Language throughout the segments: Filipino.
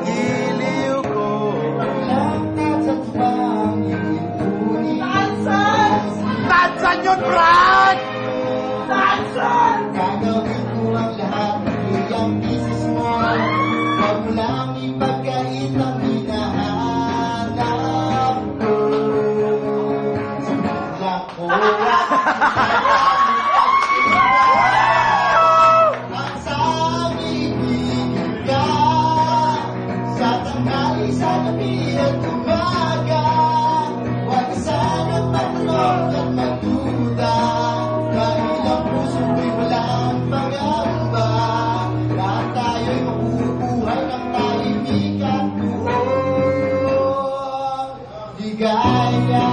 Giliw ko. Tansan yun, Brad! Tansan! Gagawin ko ang lahat, iyang bisis mo. Huwag mo lang ipagkait ang hinahanap ko. Sumula ko ang sabibigin ka sa tanghali, sa gabi at umaga. Huwag ka sanang matulog at magduda, dahil ang puso ko'y walang pangamba. Lahat tayo'y mabubuhay ng tahimikan, buong ligaya.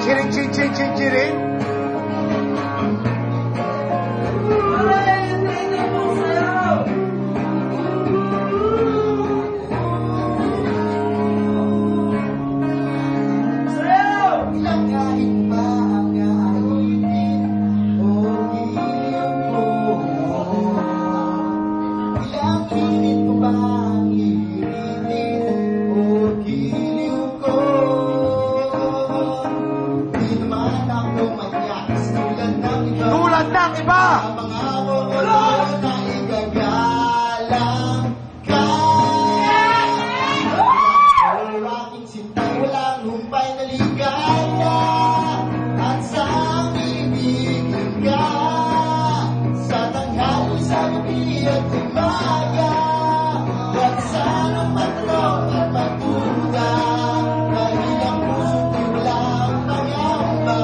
Chiring, chiring, chiring, chiring, chiring. Ilang kahit pa ang aalitin o hiyong ko. Ilang init ko ba ang iiritin o giliw ko. Di naman ako magyakas tulad ng iba. Tulad ng iba! Ang mga wawala na igagalang ka. Ang aking sinta, walang humpay na ligaya. At sa ibigin ka sa tanghali, sa gabi at umaga. Huwag sanang matulog at magduda, dahil ang puso ko'y walang pangamba.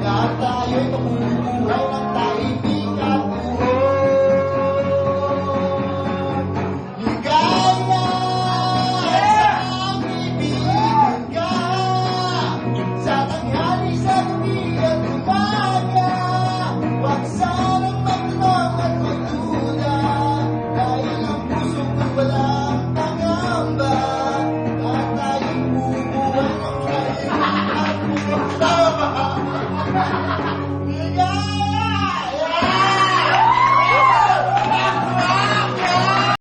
Lahat tayo'y mabubuhay ng tahimik.